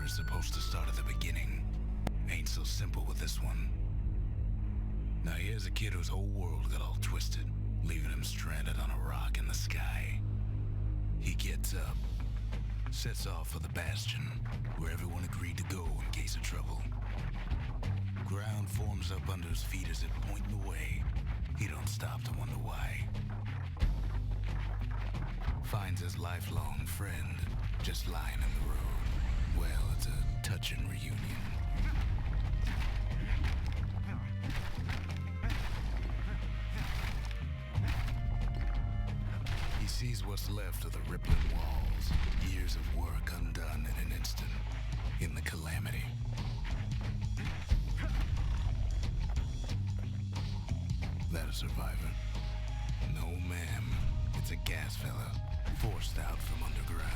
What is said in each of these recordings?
story's supposed to start at the beginning. Ain't so simple with this one. Now here's a kid whose whole world got all twisted, leaving him stranded on a rock in the sky. He gets up, sets off for the Bastion, where everyone agreed to go in case of trouble. Ground forms up under his feet as it pointing the way. He don't stop to wonder why. Finds his lifelong friend just lying in the road. Well, it's a touching reunion. He sees what's left of the rippling walls, years of work undone in an instant, in the calamity. That a survivor? No, ma'am. It's a gas fella, forced out from underground.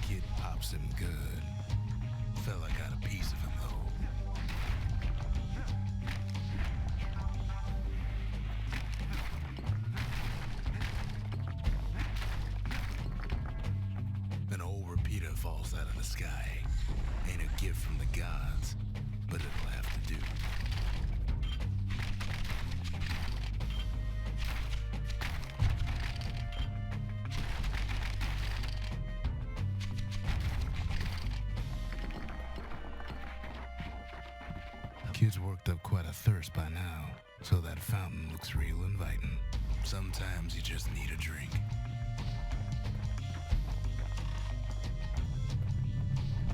Kid pops him good. Fella got a piece of him, though. An old repeater falls out of the sky. Ain't a gift from the gods, but it'll have to do. Kid's worked up quite a thirst by now, so that fountain looks real inviting. Sometimes you just need a drink.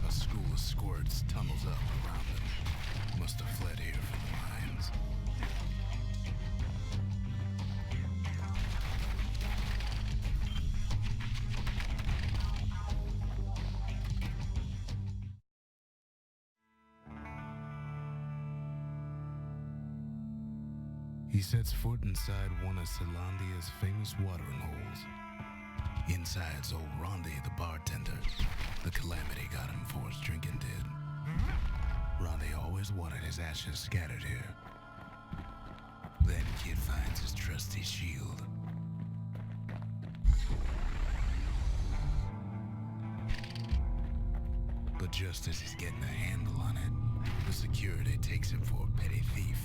A school of squirts tunnels up around them. Must have fled here from the mines. He sets foot inside one of Celandia's famous watering holes. Inside's old Rondi, the bartender. The calamity got him for his drinking did. Rondi always wanted his ashes scattered here. Then kid finds his trusty shield. But just as he's getting a handle on it, the security takes him for a petty thief.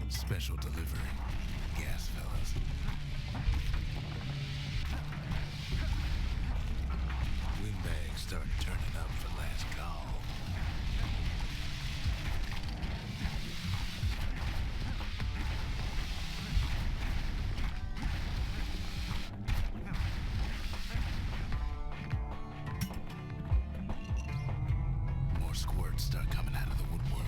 Special delivery, gas fellas. Windbags start turning up for last call. More squirts start coming out of the woodwork.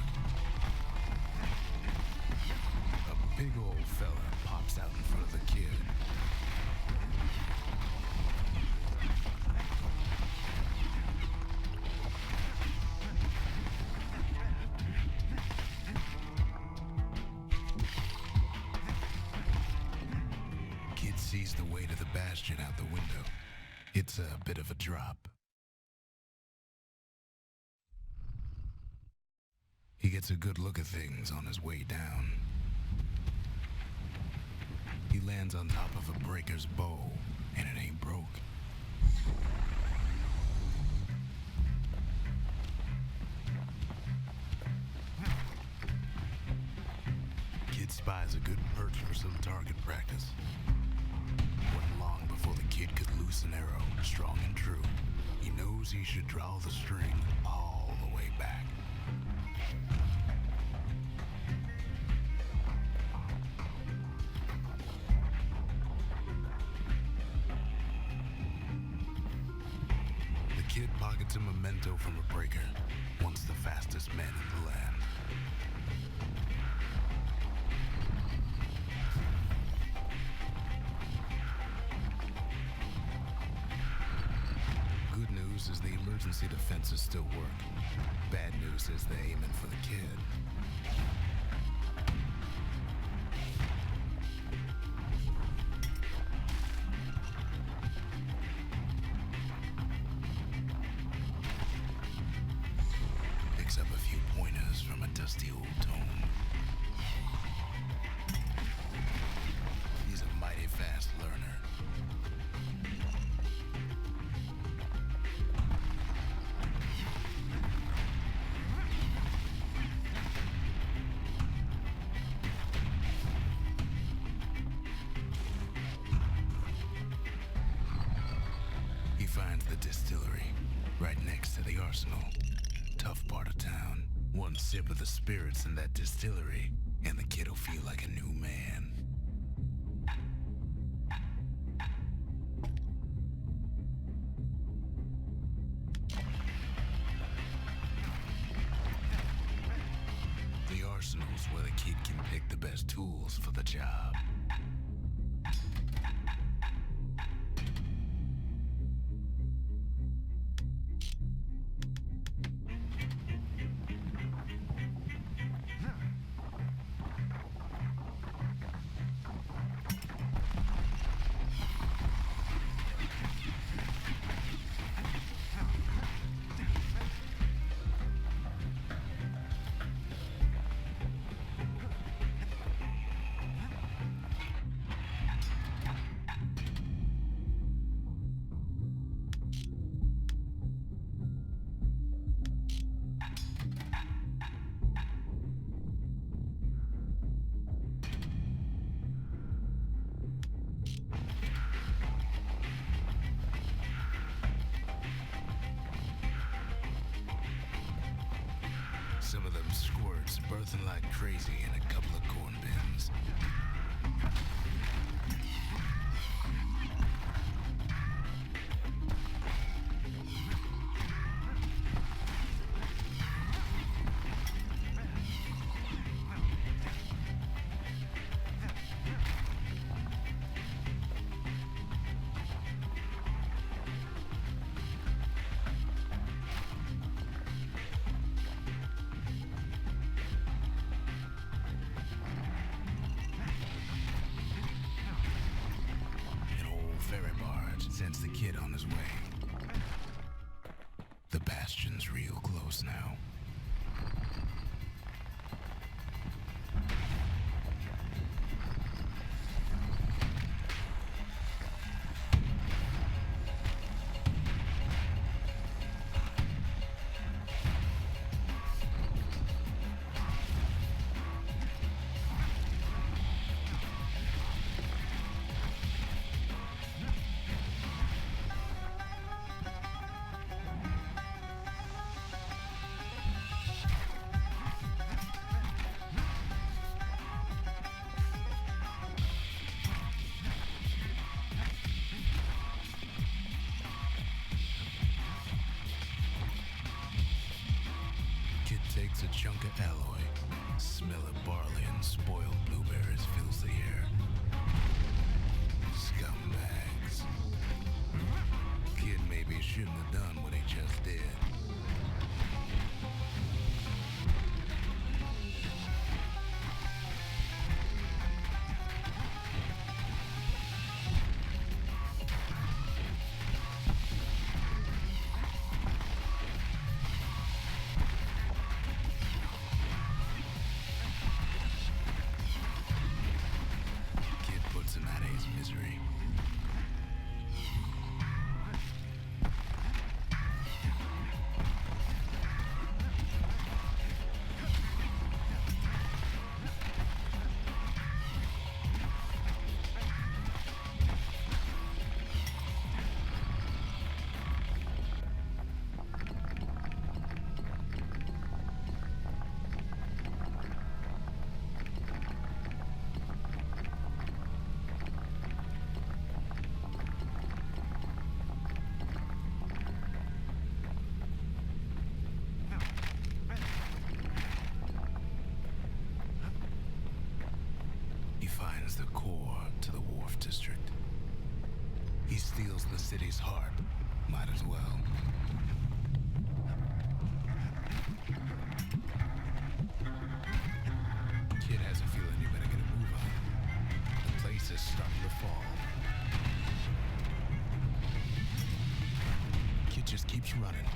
Big old fella pops out in front of the kid. Kid sees the way to the Bastion out the window. It's a bit of a drop. He gets a good look at things on his way down. He lands on top of a breaker's bow, and it ain't broke. Kid spies a good perch for some target practice. Wasn't long before the kid could loose an arrow, strong and true. He knows he should draw the string all the way back. Kid pockets a memento from a breaker, once the fastest man in the land. Good news is the emergency defenses still work. Bad news is they're aiming for the kid. Picks up a few pointers from a the distillery, right next to the arsenal. Tough part of town. One sip of the spirits in that distillery, and the kid'll feel like a new man. The arsenal's where the kid can pick the best tools for the job. Some of them squirts birthing like crazy in a couple of corn bins. Sends the kid on his way. The Bastion's real close now. Takes a chunk of alloy. Smell of barley and spoiled blueberries fills the air. Scumbags. Kid maybe shouldn't have done what he just did. Misery. Finds the core to the Wharf District. He steals the city's heart. Might as well. Kid has a feeling you better get a move on. The place is starting to fall. Kid just keeps running.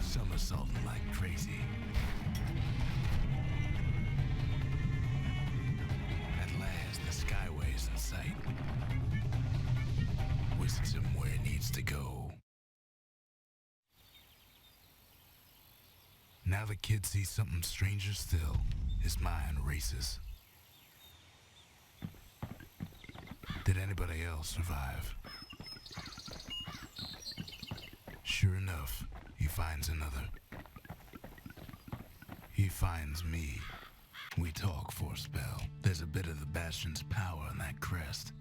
Somersaulting like crazy. Skyway's in sight. Whisks him where he needs to go. Now the kid sees something stranger still. His mind races. Did anybody else survive? Sure enough, he finds another. He finds me. We talk for a spell. There's a bit of the Bastion's power in that crest,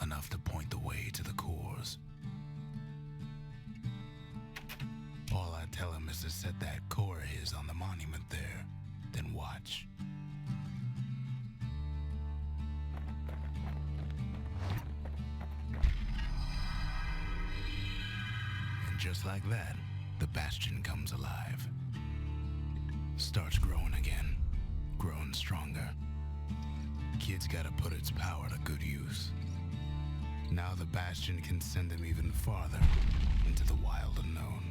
enough to point the way to the cores. All I tell him is to set that core of his on the monument there, then watch. And just like that, the Bastion comes alive. Starts growing again, growing stronger. Kid's gotta put its power to good use. Now the Bastion can send him even farther into the wild unknown.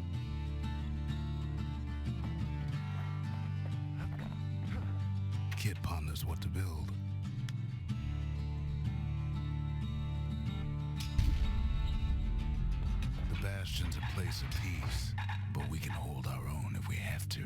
Kid ponders what to build. The Bastion's a place of peace, but we can hold our own if we have to.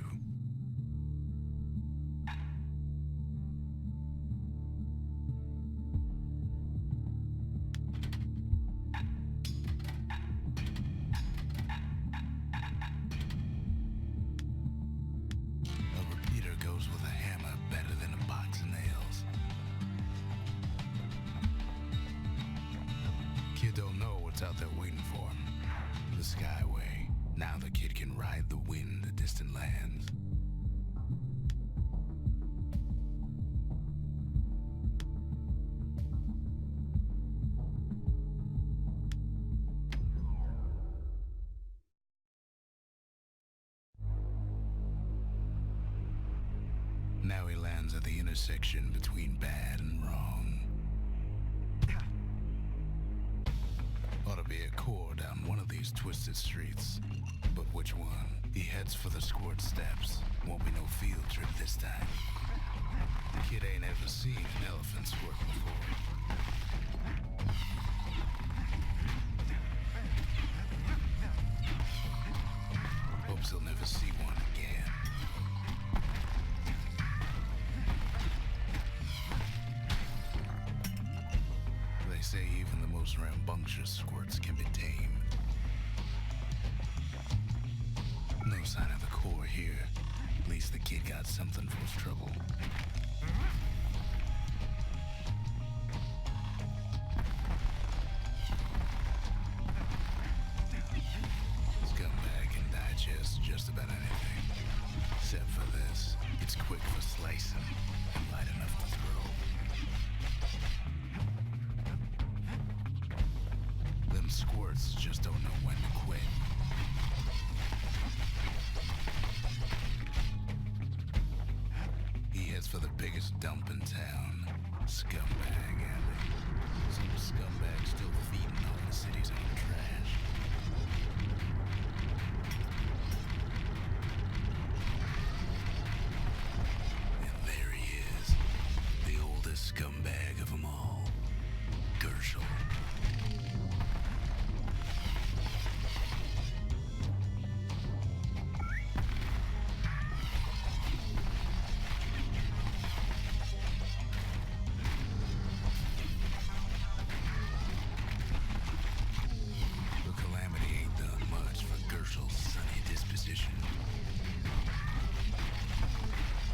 Kid don't know what's out there waiting for him. The Skyway. Now the kid can ride the wind to distant lands. Now he lands at the intersection between bad and wrong. Ought to be a core down one of these twisted streets. But which one? He heads for the squirt steps. Won't be no field trip this time. The kid ain't ever seen an elephant squirt before. Hopes he'll never see one again. They say even the most rambunctious squirts can be tamed. No sign of the core here. At least the kid got something for his trouble. Scumbag can digest just about anything. Except for this. It's quick for slicing and light enough to throw. Them squirts just don't know when to quit. He heads for the biggest dump in town. Scumbag Alley. Some scumbag still feeding on the city's own trash. And there he is. The oldest scumbag of them all. Gershel.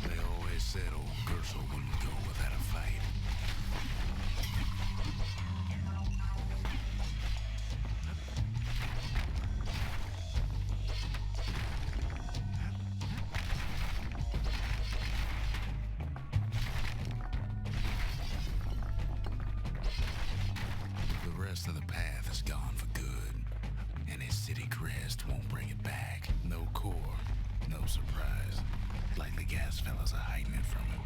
They always said old Gershel wouldn't go without a fight. The rest of the path is gone for good, and his city crest won't bring it back. No core. No surprise. Like the gas fellas are hiding it from him.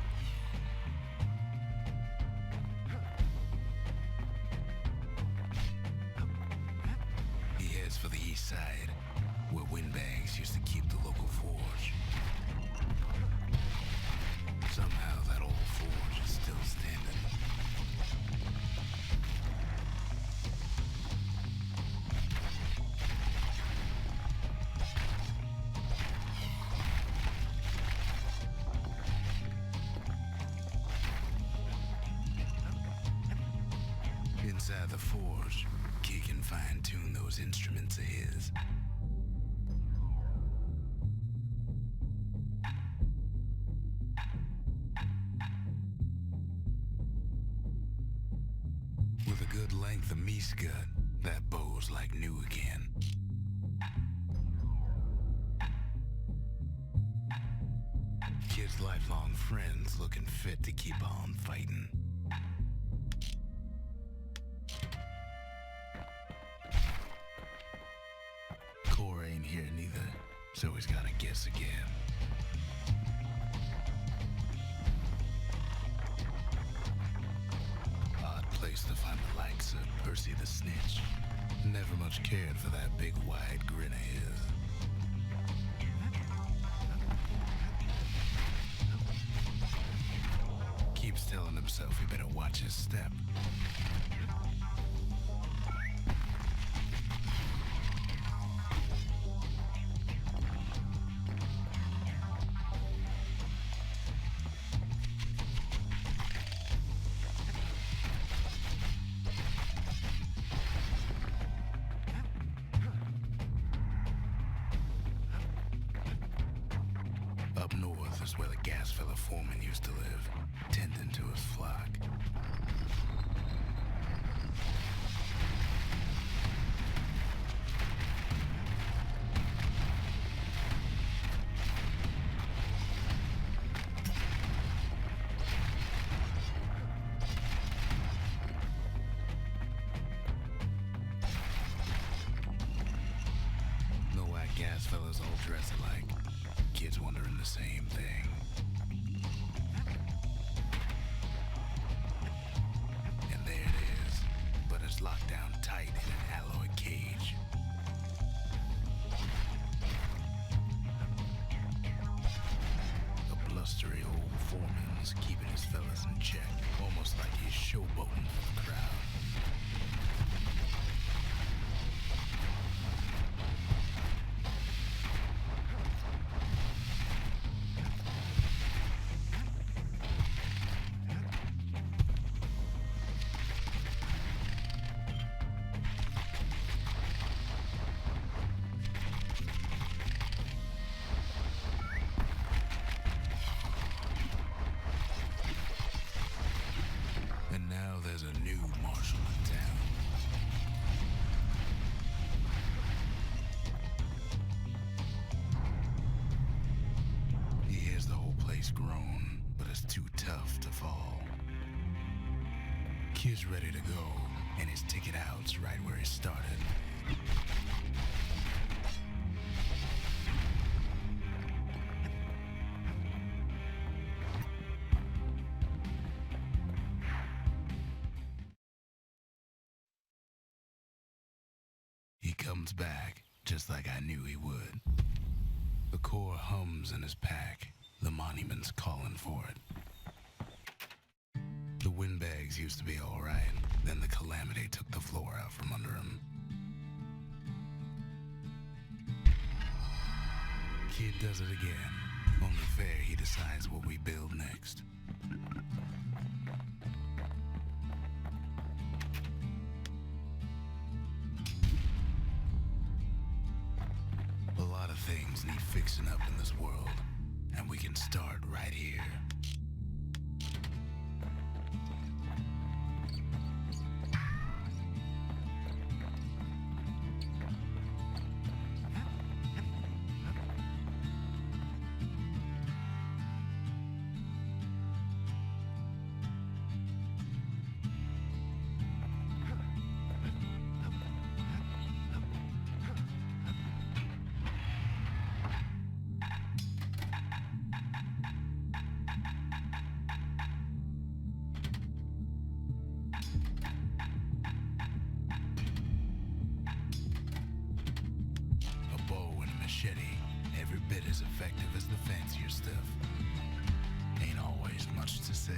He heads for the east side, where windbags used to keep the local forge. Somehow that old forge is still standing. Inside the forge, Key can fine-tune those instruments of his. good length of meat gut, that bow's like new again. Kid's lifelong friends looking fit to keep on fighting. Core ain't here neither, so he's gotta guess again. Odd place to find the likes of Percy the Snitch. Never much cared for that big wide grin of his. Keeps telling himself he better watch his step. Up north is where the gas fella foreman used to live, tending to his flock. No white gas fellas all dress alike. Kids wondering the same thing. And there it is, but it's locked down tight in an alloy cage. The blustery old foreman's keeping his fellas in check, almost like he's showboating for the crowd. And now there's a new marshal in town. He hears the whole place groan, but it's too tough to fall. Kid's ready to go, and his ticket out's right where he started. He comes back, just like I knew he would. The core hums in his pack. The monument's calling for it. The windbags used to be all right. Then the calamity took the floor out from under him. Kid does it again. Only fair he decides what we build next. A lot of things need fixing up in this world, and we can start right here. Every bit as effective as the fancier stuff. Ain't always much to say.